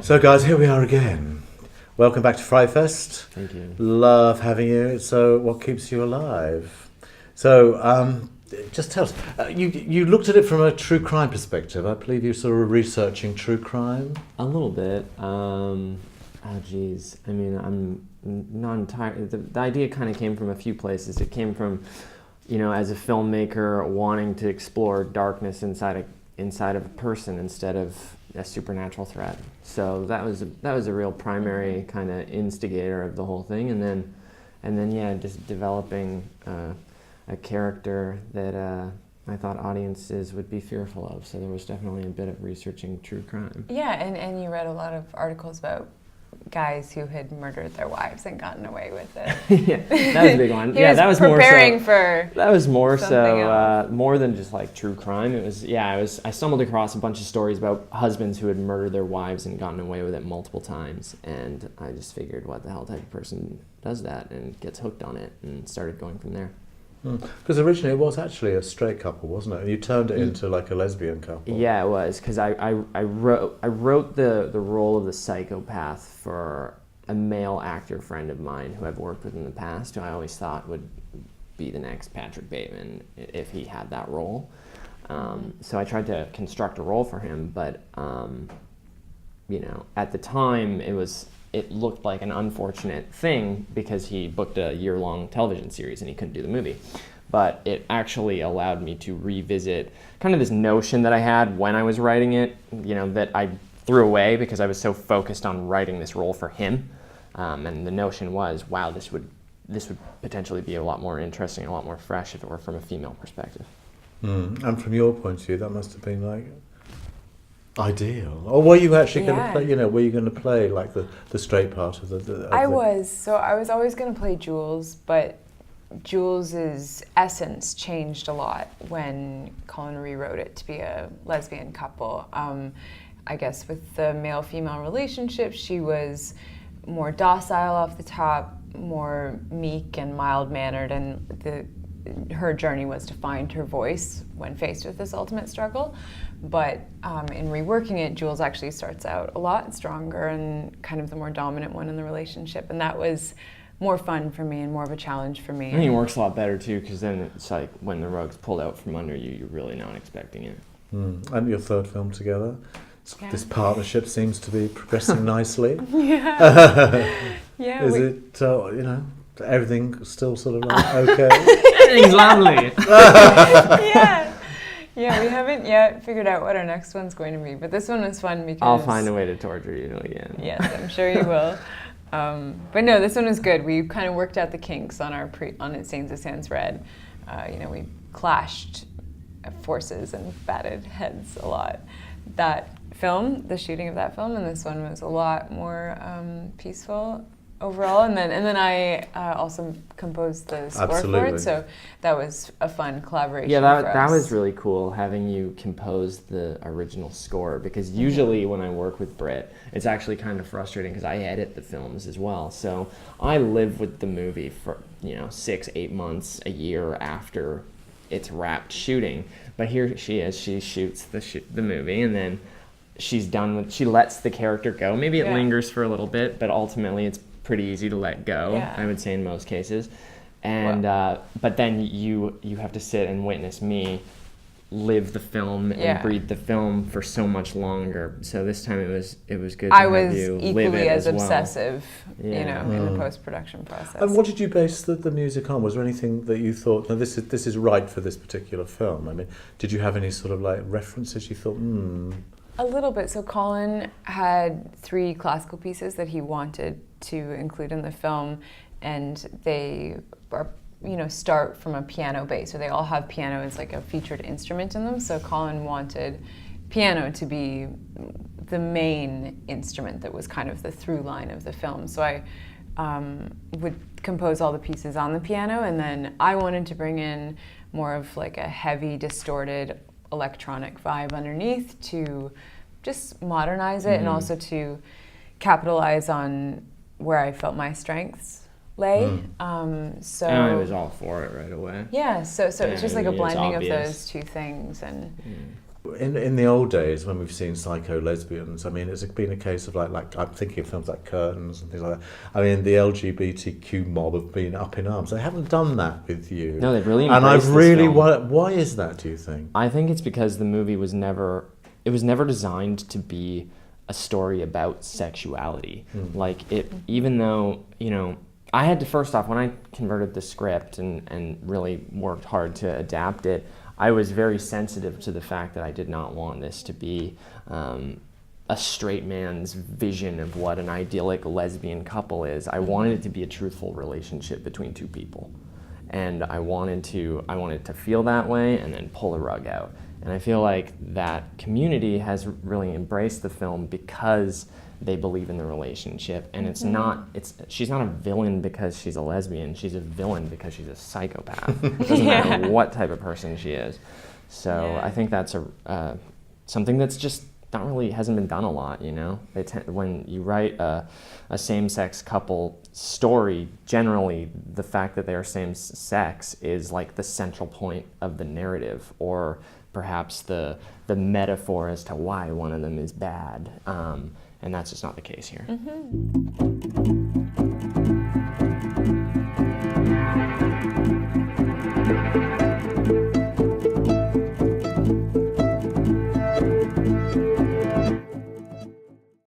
So guys, here we are again. Welcome back to FrightFest. Thank you. Love having you. So what keeps you alive? So just tell us, you looked at it from a true crime perspective. I believe you're sort of researching true crime. A little bit. Oh geez. I mean, I'm not entirely. The idea kind of came from a few places. It came from, as a filmmaker wanting to explore darkness inside of a person instead of a supernatural threat. So that was a real primary kind of instigator of the whole thing, and then yeah, just developing a character that I thought audiences would be fearful of. So there was definitely a bit of researching true crime. Yeah, and you read a lot of articles about guys who had murdered their wives and gotten away with it. Yeah, that was a big one. That was preparing for. That was more so more than just like true crime. It was I stumbled across a bunch of stories about husbands who had murdered their wives and gotten away with it multiple times, and I just figured, what the hell type of person does that and gets hooked on it, and started going from there. Because originally it was actually a straight couple, wasn't it? And you turned it into like a lesbian couple. Yeah, it was, because I wrote the role of the psychopath for a male actor friend of mine who I've worked with in the past, who I always thought would be the next Patrick Bateman if he had that role. So I tried to construct a role for him, but at the time it looked like an unfortunate thing because he booked a year-long television series and he couldn't do the movie. But it actually allowed me to revisit kind of this notion that I had when I was writing it, that I threw away because I was so focused on writing this role for him. And the notion was, wow, this would potentially be a lot more interesting, a lot more fresh if it were from a female perspective. And from your point of view, that must have been like ideal. Or were you actually going to play? Were you going to play like the straight part of the? I was always going to play Jules, but Jules's essence changed a lot when Colin rewrote it to be a lesbian couple. I guess with the male-female relationship, she was more docile off the top, more meek and mild-mannered, and her journey was to find her voice when faced with this ultimate struggle. But in reworking it, Jules actually starts out a lot stronger and kind of the more dominant one in the relationship, and that was more fun for me and more of a challenge for me. And it works a lot better too, because then it's like when the rug's pulled out from under you, you're really not expecting it. And your third film together, this partnership seems to be progressing nicely. Yeah. Is it everything still sort of like okay? Everything's lovely. Yeah, we haven't yet figured out what our next one's going to be, but this one was fun because I'll find a way to torture you again. Yes, I'm sure you will. But no, this one was good. We kind of worked out the kinks on on It Stains the Sands Red. We clashed forces and batted heads a lot. That film, the shooting of that film, and this one was a lot more peaceful overall, and then I also composed the score for it, so that was a fun collaboration. Yeah, that was really cool having you compose the original score, because usually when I work with Britt, it's actually kind of frustrating because I edit the films as well. So I live with the movie for 6-8 months, a year after it's wrapped shooting. But here she is, she shoots the movie, and then she's done with. She lets the character go. Maybe it lingers for a little bit, but ultimately it's pretty easy to let go, I would say, in most cases. And but then you have to sit and witness me live the film and breathe the film for so much longer. So this time it was good to have you live it as well. I was equally as obsessive, in the post-production process. And what did you base the music on? Was there anything that you thought, no, this is right for this particular film? I mean, did you have any sort of like references you thought, A little bit. So Colin had 3 classical pieces that he wanted to include in the film, and they are, start from a piano base, so they all have piano as like a featured instrument in them. So Colin wanted piano to be the main instrument that was kind of the through line of the film. So I would compose all the pieces on the piano, and then I wanted to bring in more of like a heavy, distorted electronic vibe underneath to just modernize it, and also to capitalize on where I felt my strengths lay. So I was all for it right away. Yeah, so it was just like a blending of those two things. And in the old days when we've seen psycho lesbians, I mean, it's been a case of like I'm thinking of films like Curtains and things like that. I mean, the LGBTQ mob have been up in arms. They haven't done that with you. No, they've really and embraced I've this really film. why is that? Do you think? I think it's because the movie was never designed to be a story about sexuality. Like it, even though, you know, I had to, first off, when I converted the script and really worked hard to adapt it, I was very sensitive to the fact that I did not want this to be a straight man's vision of what an idyllic lesbian couple is. I wanted it to be a truthful relationship between two people. And I wanted to feel that way and then pull the rug out. And I feel like that community has really embraced the film because they believe in the relationship. And she's not a villain because she's a lesbian. She's a villain because she's a psychopath. It doesn't matter what type of person she is. So I think that's something that's just not really, hasn't been done a lot, you know? When you write a same-sex couple story, generally the fact that they are same-sex is like the central point of the narrative, or perhaps the metaphor as to why one of them is bad. And that's just not the case here. Mm-hmm.